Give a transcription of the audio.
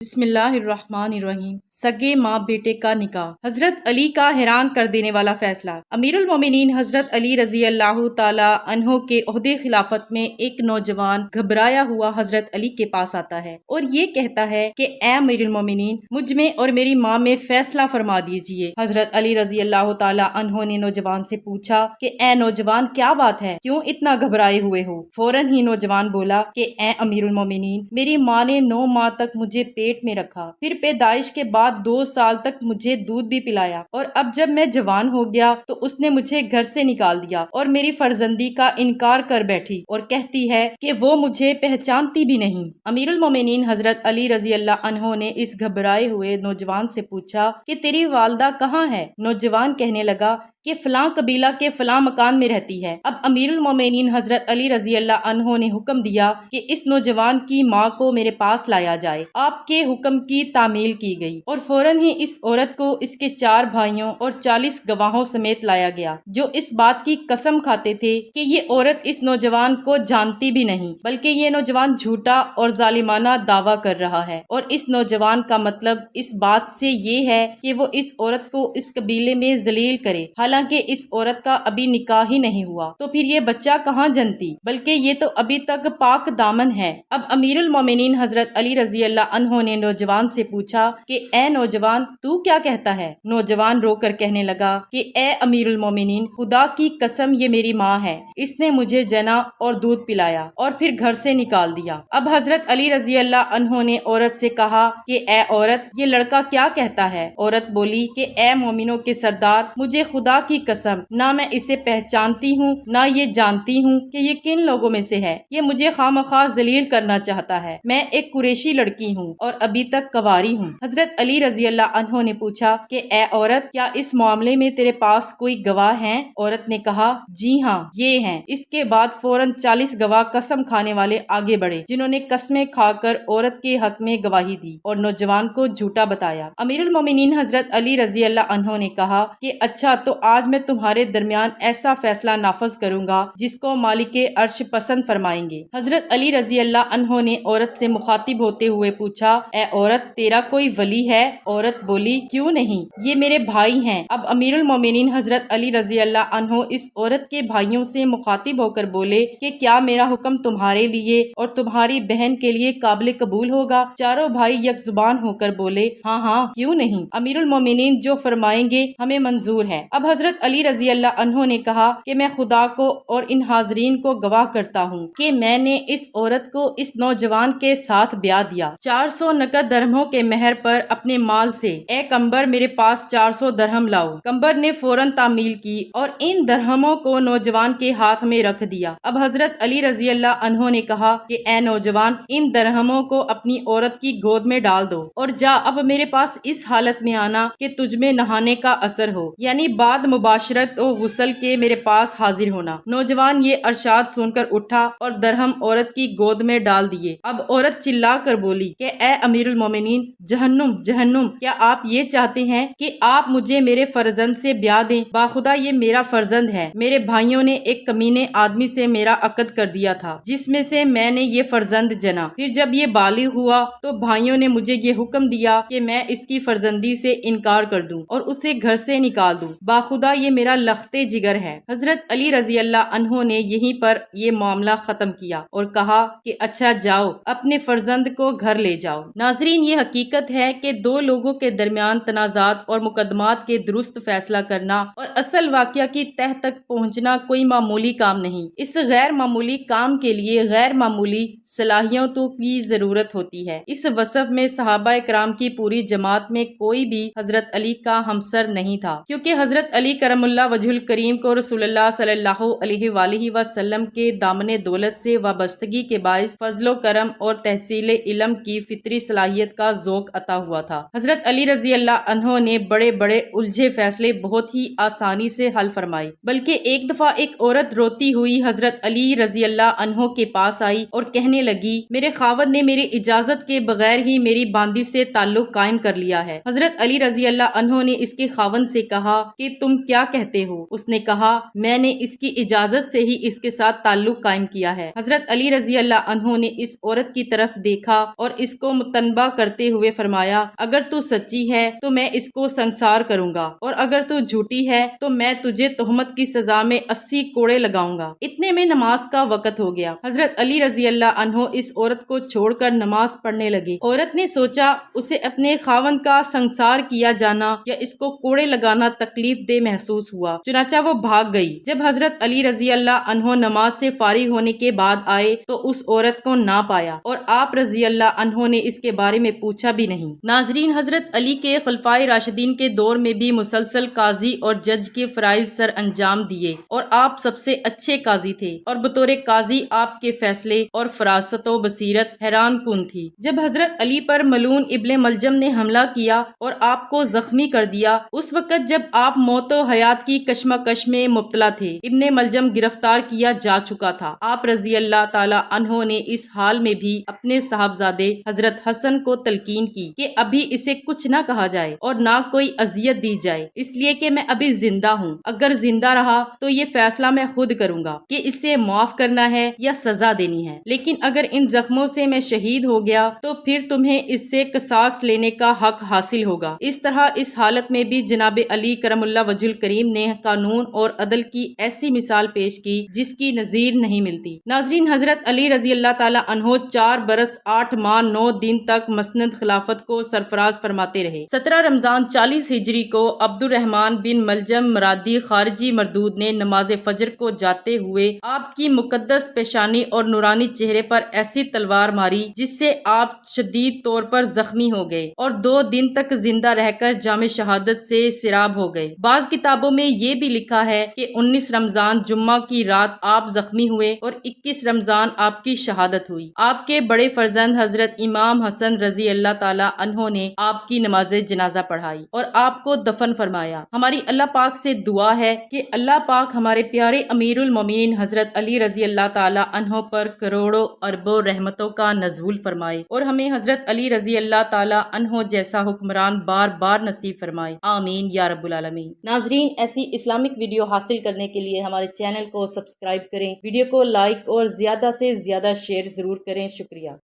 بسم اللہ الرحمن الرحیم۔ سگے ماں بیٹے کا نکاح۔ حضرت علی کا حیران کر دینے والا فیصلہ۔ امیر المومنین حضرت علی رضی اللہ تعالی عنہ کے عہدے خلافت میں ایک نوجوان گھبرایا ہوا حضرت علی کے پاس آتا ہے اور یہ کہتا ہے کہ اے امیر المومنین، مجھ میں اور میری ماں میں فیصلہ فرما دیجئے۔ حضرت علی رضی اللہ تعالی عنہ نے نوجوان سے پوچھا کہ اے نوجوان، کیا بات ہے، کیوں اتنا گھبرائے ہوئے ہو؟ فوراً ہی نوجوان بولا کہ اے امیر المومنین، میری ماں نے 9 ماہ تک مجھے پیٹ میں رکھا، پھر پیدائش کے بعد 2 سال تک مجھے دودھ بھی پلایا، اور اب جب میں جوان ہو گیا تو اس نے مجھے گھر سے نکال دیا اور میری فرزندی کا انکار کر بیٹھی اور کہتی ہے کہ وہ مجھے پہچانتی بھی نہیں۔ امیر المومنین حضرت علی رضی اللہ عنہ نے اس گھبرائے ہوئے نوجوان سے پوچھا کہ تیری والدہ کہاں ہے؟ نوجوان کہنے لگا کہ فلاں قبیلہ کے فلاں مکان میں رہتی ہے۔ اب امیر المومنین حضرت علی رضی اللہ عنہ نے حکم دیا کہ اس نوجوان کی ماں کو میرے پاس لایا جائے۔ آپ کے حکم کی تعمیل کی گئی اور فوراً ہی اس عورت کو اس کے 4 بھائیوں اور 40 گواہوں سمیت لایا گیا، جو اس بات کی قسم کھاتے تھے کہ یہ عورت اس نوجوان کو جانتی بھی نہیں، بلکہ یہ نوجوان جھوٹا اور ظالمانہ دعویٰ کر رہا ہے، اور اس نوجوان کا مطلب اس بات سے یہ ہے کہ وہ اس عورت کو اس قبیلے میں ذلیل کرے، حالانکہ اس عورت کا ابھی نکاح ہی نہیں ہوا، تو پھر یہ بچہ کہاں جنتی، بلکہ یہ تو ابھی تک پاک دامن ہے۔ اب امیر المومنین حضرت علی رضی اللہ عنہ نے نوجوان سے پوچھا کہ اے نوجوان، تو کیا کہتا ہے؟ نوجوان رو کر کہنے لگا کہ اے امیر المومنین، خدا کی قسم یہ میری ماں ہے، اس نے مجھے جنا اور دودھ پلایا اور پھر گھر سے نکال دیا۔ اب حضرت علی رضی اللہ عنہ نے عورت سے کہا کہ اے عورت، یہ لڑکا کیا کہتا ہے؟ عورت بولی کہ اے مومنوں کے سردار، مجھے خدا کی قسم نہ میں اسے پہچانتی ہوں نہ یہ جانتی ہوں کہ یہ کن لوگوں میں سے ہے، یہ مجھے خواہ ذلیل کرنا چاہتا ہے، میں ایک قریشی لڑکی ہوں اور ابھی تک کنواری ہوں۔ حضرت علی رضی اللہ عنہ نے پوچھا کہ اے عورت، کیا اس معاملے میں تیرے پاس کوئی گواہ ہیں؟ عورت نے کہا جی ہاں، یہ ہیں۔ اس کے بعد فوراً 40 گواہ قسم کھانے والے آگے بڑھے، جنہوں نے قسمیں کھا کر عورت کے حق میں گواہی دی اور نوجوان کو جھوٹا بتایا۔ امیر المومنین حضرت علی رضی اللہ عنہ نے کہا کہ اچھا، تو آج میں تمہارے درمیان ایسا فیصلہ نافذ کروں گا جس کو مالک عرش پسند فرمائیں گے۔ حضرت علی رضی اللہ عنہ نے عورت سے مخاطب ہوتے ہوئے پوچھا اے عورت، تیرا کوئی ولی ہے؟ عورت بولی کیوں نہیں، یہ میرے بھائی ہیں۔ اب امیر المومنین حضرت علی رضی اللہ عنہ اس عورت کے بھائیوں سے مخاطب ہو کر بولے کہ کیا میرا حکم تمہارے لیے اور تمہاری بہن کے لیے قابل قبول ہوگا؟ چاروں بھائی یک زبان ہو کر بولے ہاں ہاں، کیوں نہیں، امیر المومنین جو فرمائیں گے ہمیں منظور ہے۔ اب حضرت علی رضی اللہ عنہ نے کہا کہ میں خدا کو اور ان حاضرین کو گواہ کرتا ہوں کہ میں نے اس عورت کو اس نوجوان کے ساتھ بیاہ دیا 400 نقد درہموں کے مہر پر اپنے مال سے۔ اے کمبر، میرے پاس 400 درہم لاؤ۔ کمبر نے فوراً تعمیل کی اور ان درہموں کو نوجوان کے ہاتھ میں رکھ دیا۔ اب حضرت علی رضی اللہ عنہ نے کہا کہ اے نوجوان، ان درہموں کو اپنی عورت کی گود میں ڈال دو اور جا اب میرے پاس اس حالت میں آنا کہ تجھ میں نہانے کا اثر ہو، یعنی بعد مباشرت و غسل کے میرے پاس حاضر ہونا۔ نوجوان یہ ارشاد سن کر اٹھا اور درہم عورت کی گود میں ڈال دیے۔ اب عورت چلا کر بولی کہ اے امیر المومنین، جہنم جہنم، کیا آپ یہ چاہتے ہیں کہ آپ مجھے میرے فرزند سے بیاہ دیں؟ باخدا یہ میرا فرزند ہے، میرے بھائیوں نے ایک کمینے آدمی سے میرا عقد کر دیا تھا جس میں سے میں نے یہ فرزند جنا، پھر جب یہ بالغ ہوا تو بھائیوں نے مجھے یہ حکم دیا کہ میں اس کی فرزندی سے انکار کر دوں اور اسے گھر سے نکال دوں، باخدا یہ میرا لختے جگر ہے۔ حضرت علی رضی اللہ عنہ نے یہیں پر یہ معاملہ ختم کیا اور کہا کہ اچھا جاؤ، اپنے فرزند کو گھر لے جاؤ۔ ناظرین، یہ حقیقت ہے کہ 2 لوگوں کے درمیان تنازعات اور مقدمات کے درست فیصلہ کرنا اور اصل واقعہ کی تہ تک پہنچنا کوئی معمولی کام نہیں۔ اس غیر معمولی کام کے لیے غیر معمولی صلاحیتوں کی ضرورت ہوتی ہے۔ اس وصف میں صحابہ کرام کی پوری جماعت میں کوئی بھی حضرت علی کا ہمسر نہیں تھا، کیونکہ حضرت علی کرم اللہ وجہ الکریم کو رسول اللہ صلی اللہ علیہ وآلہ وسلم کے دامن دولت سے وابستگی کے باعث فضل و کرم اور تحصیل علم کی فطری صلاحیت کا ذوق عطا ہوا تھا۔ حضرت علی رضی اللہ عنہ نے بڑے بڑے الجھے فیصلے بہت ہی آسانی سے حل فرمائے، بلکہ ایک دفعہ ایک عورت روتی ہوئی حضرت علی رضی اللہ عنہ کے پاس آئی اور کہنے لگی میرے خاوند نے میری اجازت کے بغیر ہی میری باندی سے تعلق قائم کر لیا ہے۔ حضرت علی رضی اللہ عنہ نے اس کے خاوند سے کہا کہ تم کیا کہتے ہو؟ اس نے کہا میں نے اس کی اجازت سے ہی اس کے ساتھ تعلق قائم کیا ہے۔ حضرت علی رضی اللہ عنہ نے اس عورت کی طرف دیکھا اور اس کو متنبہ کرتے ہوئے فرمایا اگر تو سچی ہے تو میں اس کو سنسار کروں گا اور اگر تو جھوٹی ہے تو میں تجھے تہمت کی سزا میں 80 کوڑے لگاؤں گا۔ اتنے میں نماز کا وقت ہو گیا۔ حضرت علی رضی اللہ عنہ اس عورت کو چھوڑ کر نماز پڑھنے لگے۔ عورت نے سوچا اسے اپنے خاوند کا سنسار کیا جانا یا اس کو کوڑے لگانا تکلیف دہ محسوس ہوا، چنانچہ وہ بھاگ گئی۔ جب حضرت علی رضی اللہ عنہ نماز سے فارغ ہونے کے بعد آئے تو اس عورت کو نہ پایا اور آپ رضی اللہ عنہ نے اس کے بارے میں پوچھا بھی نہیں۔ ناظرین، حضرت علی کے خلفائے راشدین کے دور میں بھی مسلسل قاضی اور جج کے فرائض سر انجام دیے اور آپ سب سے اچھے قاضی تھے اور بطور قاضی آپ کے فیصلے اور فراست و بصیرت حیران کن تھی۔ جب حضرت علی پر ملعون ابن ملجم نے حملہ کیا اور آپ کو زخمی کر دیا، اس وقت جب آپ موت و حیات کی کشمکش میں مبتلا تھے، ابن ملجم گرفتار کیا جا چکا تھا۔ آپ رضی اللہ تعالی عنہ نے اس حال میں بھی اپنے صاحبزادے حضرت حسن کو تلقین کی کہ ابھی اسے کچھ نہ کہا جائے اور نہ کوئی اذیت دی جائے، اس لیے کہ میں ابھی زندہ ہوں۔ اگر زندہ رہا تو یہ فیصلہ میں خود کروں گا کہ اسے معاف کرنا ہے یا سزا دینی ہے، لیکن اگر ان زخموں سے میں شہید ہو گیا تو پھر تمہیں اس سے قصاص لینے کا حق حاصل ہوگا۔ اس طرح اس حالت میں بھی جناب علی کرم اللہ وجہ الکریم نے قانون اور عدل کی ایسی مثال پیش کی جس کی نظیر نہیں ملتی۔ ناظرین، حضرت علی رضی اللہ تعالی عنہ 4 برس 8 ماہ 9 دن تک مسند خلافت کو سرفراز فرماتے رہے۔ 17 رمضان 40 ہجری کو عبد الرحمن بن ملجم مرادی خارجی مردود نے نماز فجر کو جاتے ہوئے آپ کی مقدس پیشانی اور نورانی چہرے پر ایسی تلوار ماری جس سے آپ شدید طور پر زخمی ہو گئے اور 2 دن تک زندہ رہ کر جام شہادت سے سیراب ہو گئے۔ بعض کتابوں میں یہ بھی لکھا ہے کہ 19 رمضان جمعہ کی رات آپ زخمی ہوئے اور 21 رمضان آپ کی شہادت ہوئی۔ آپ کے بڑے فرزند حضرت امام حسن رضی اللہ تعالی عنہ نے آپ کی نماز جنازہ پڑھائی اور آپ کو دفن فرمایا۔ ہماری اللہ پاک سے دعا ہے کہ اللہ پاک ہمارے پیارے امیر المومنین حضرت علی رضی اللہ تعالی عنہ پر کروڑوں اربوں رحمتوں کا نزول فرمائے اور ہمیں حضرت علی رضی اللہ تعالی عنہ جیسا حکمران بار بار نصیب فرمائے، آمین یا رب العالمین۔ ناظرین، ایسی اسلامک ویڈیو حاصل کرنے کے لیے ہمارے چینل کو سبسکرائب کریں، ویڈیو کو لائک اور زیادہ سے زیادہ شیئر ضرور کریں۔ شکریہ۔